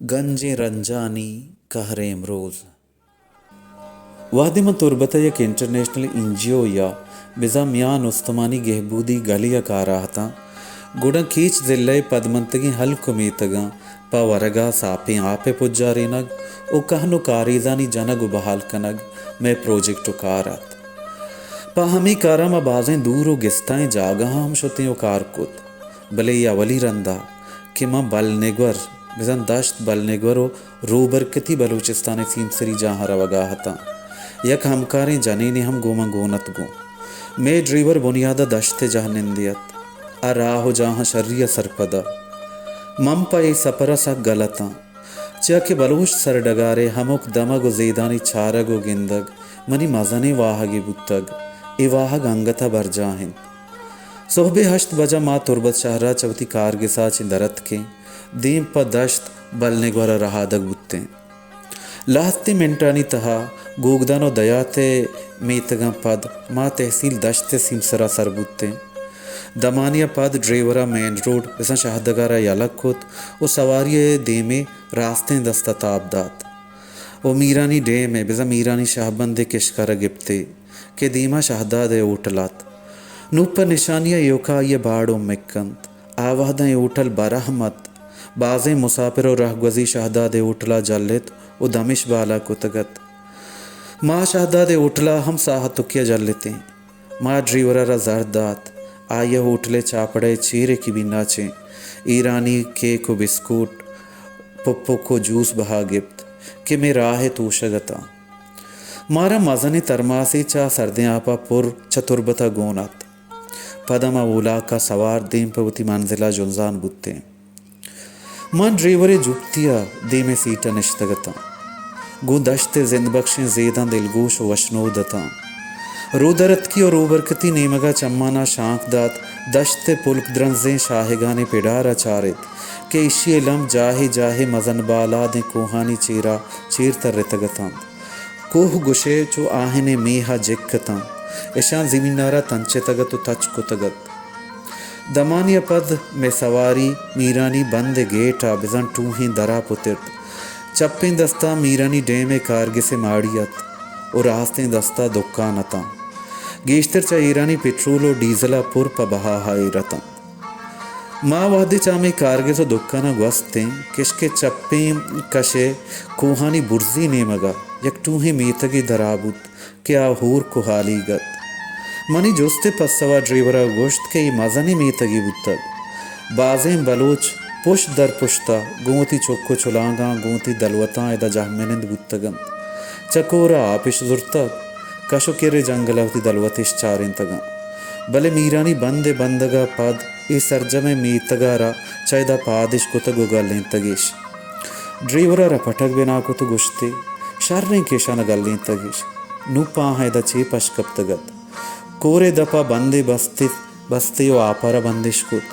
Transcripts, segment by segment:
गंजे रंजानी कहरे Imroz Vadim तुर्बतयक international इंजियो या बिज़ामियान उस्तमानी गहबूदी गलिया काराहता गुडं कीच जिल्ले पदमंतगी हल्कु मीतगा पा वरगा सापे आपे पुज्जारीनग ओ कहनु कारीजानी जनग बहाल कनग मैं प्रोजेक्ट कारात पा हमी कारा मा बाजें दूर गिस्ताएं जागा हम शुतियों कारकुत भले या वली रंदा कि मां बल नेगवर बिजन दश्त बल नेगवरो रूबरकती बलूचिस्तान सीमसरी जहाँ रवगा हता यक हमकारें जने ने हम गोमा गोनत गो मैं ड्रीवर बुनियादा दश्ते जहाँ निंदियत आ राहो जहाँ शर्रिया सरपदा मम पे सपरा सा गलता चा के बलूच सर डगारे हमक दमग जेदानी छारगो गिंदग मनी मजने वाहगे बुतग ए वाहग अंगता बर जाहिन सोहबे हश्त बजा माँ तुरबत शहरा चवती कारगिसा चिंदरत के दीम पर दश्त बलने ग्वारा रहादग बुत्ते लाहती मिंटानी तहा गोगदानो दयाते मीतगा पद माँ तहसील दश्ते सिमसरा सरबुत्ते दमानिया पद ड्रेवरा मेन रोड बिसा शहदगारा यलकुत ओ सवारी दे में रास्ते दस्ता ताबदात ओ मीरानी डे में बिजा मीरानी शाहबंदे किशकर गिप्ते के दीमा शहदाद ओटलात नूपर निशानिया योका ये बाड़ो मिक्कंत आवादा ओटल बरहमत बाज़े मुसाफिर और रहगवजी शहदाद उठला जल्लित ओ दमिश बाला कुतगत माँ शहदाद उठला हम साह तुकिया जल्लिते माँ ड्रीवरा जरदात आये उठले चापड़े चीरे की भी नाचे ईरानी केक को बिस्कुट पप्पो को जूस बहा गिफ्त कि मैं राह तूशगता मारा मजनी तरमासी चा सर्दे आपा पुर चतुर्बता गोनात पदमा उला का सवार दीम पवती मंजिला जुलजान बुत्ते मन ड्रीवरे जुप्तिया दे में सीटा निश्तगता गो दश्ते जिंदबख्शें जेदा दिलगोश वशनोदता रोदरत की और ओबरकती नेमगा चम्माना शांख दात दश्ते पुल्क द्रंजें शाहगाने पिडारा चारित के इशी लम जाहे जाहे मजन बाला दे कोहानी चेरा चेर तर रितगता कोह गुशे चो आहने मेहा जिक्कता ऐशा जिमीनारा तंचे तगत तच कुतगत दमानिया पद में सवारी मीरानी बंद गेटा बिजन टूही दरा पुतिर्त चप्पें दस्ता मीरानी डे में कारगे से माड़ियत और रास्ते दस्ता दुक्का नता गेश्तर चा ईरानी पेट्रोल और डीजला पुर प बहा हाई रता माँ वादे चा में कारगे से दुक्का न gwasते किसके चप्पें कशे कोहानी बुर्जी ने मगा यक टूही मीतगी दराबुत क्या हूर को हाली गत मनी जोस्ते पस्सवा ड्रीवरा गोश्त के मजनी मीतगी बुत्तग बाजें बलोच पुश दर पुश्ता गोती चोक्को चुलांगा गोती दलवता एदा जहमेनिंद बुत्तगन चकोरा आपिश जुर्तग कशो केरे जंगलवती दलवतिश चारिन तगा भले मीरानी बंदे बंदगा पद ए सरजमे मीतगारा चैदा पादिश कुतगो गलें तगिश ड्रीवरा रपटक बिना कुतु गुश्ते शर्रें केशान गलें तगिश नुपा हैदा चे पशकप तगत कोरे दपा बंदे बस्ते ओ आपारा बंदिश कुत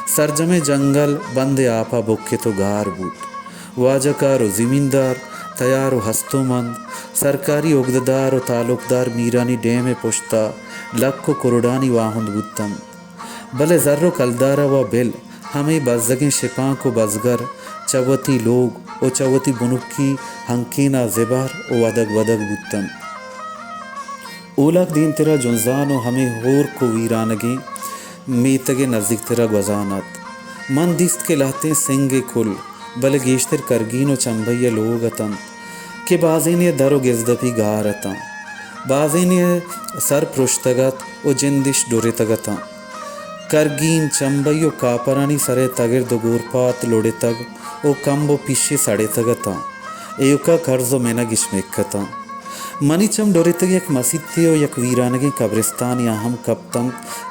सरजमे जंगल बंदे आपा बुक्के तो गार बूत वाजकार जिमींदार तैयार हस्तोमंद सरकारी उगददार और तालुकदार मीरानी डे में पुश्ता लक्को कुरुडानी वाहुंद बुत्तम भले जर्रो कलदारा व बिल हमें बजगें शिपा को बजगर चवती लोग ओ चवती बुनुकी हंकीना ज़िबार ओ वदग वदग बुत्तम ओलाक दीन तेरा जुनजान ओ हमें होर को वीरानगे मीतगे नज़दीक तेरा गजानत मन दिस्त के लहते सिंगे खुल बल गेश्तर करगीन ओ चंबैया लोगतम के बाजी ने दरो गिजदपी गारता बाजी ने सर पृष्ठगत ओ जिंदिश डोरे तगता करगीन चंबैयो कापरानी सरे तगिर दोगोरपात लोड़े तग ओ कम्बो पीछे सड़े तगता एयुका कर्जो मेना गिश्मेकता मनीचम डोरेतग एक मसीते ओ यक वीरानगे कब्रिस्तान या हम कप्तम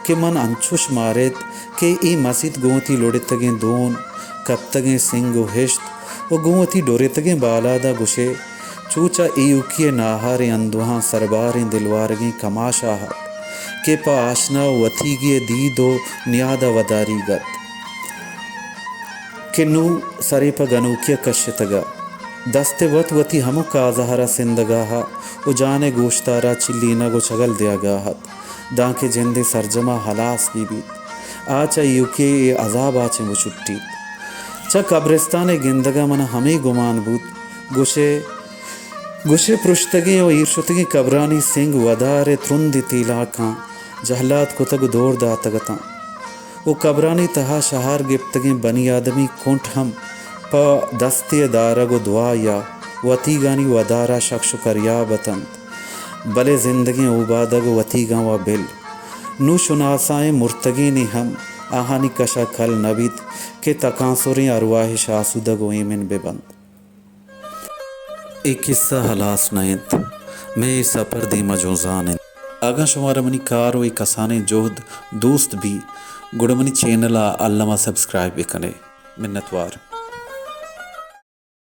के मन अंचुश मारेत के ए मसीत गोती लोड़ेतगे दोन कप्तगे सिंगो हिश्त ओ गोती डोरेतगे बालादा गुशे चूचा एयुकिए नाहारे अंदुहा सरबारें दिलवारगे कमाशाह के पा आशना वथीगे दीदो न्यादा वदारी गत के नू सरे प गनूकिया कश्यतगा दस्ते वती हमु का जहरा सिंदगाहा उजाने गोश्तारा चिल्लीना गो छगल दिया गाहत दांके जिंदे सरजमा हलास बीबी आचा यूके अजाब आचे वो छुट्टी च कब्रिस्तान गिंदगा मन हमें गुमान बूत गुशे गुशे पृष्ठगे और ईर्षुतगी कब्रानी सिंह वदारे त्रुंदि तीलाका जहलात कुतग दौड़ दातगता वो कब्रानी तहा शहर गिप्तगे बनी आदमी कुंठ हम प दस्ते दारगो दुआ या वती गानी वदारा शख्स करिया बतंत भले जिंदगी उबादग वती गा व बिल नु शुनासाए मुर्तगी नि हम आहानी कशा खल नबीत के तकासुरें अरवाह शासुदगो एमिन बेबंद एक किस्सा हलास नयंत मैं सफ़र दी मजोजान आगा शुमार मनी कार व कसाने जोहद दोस्त भी गुड़मनी चैनल अल्लामा सब्सक्राइब कने मिन्नतवार।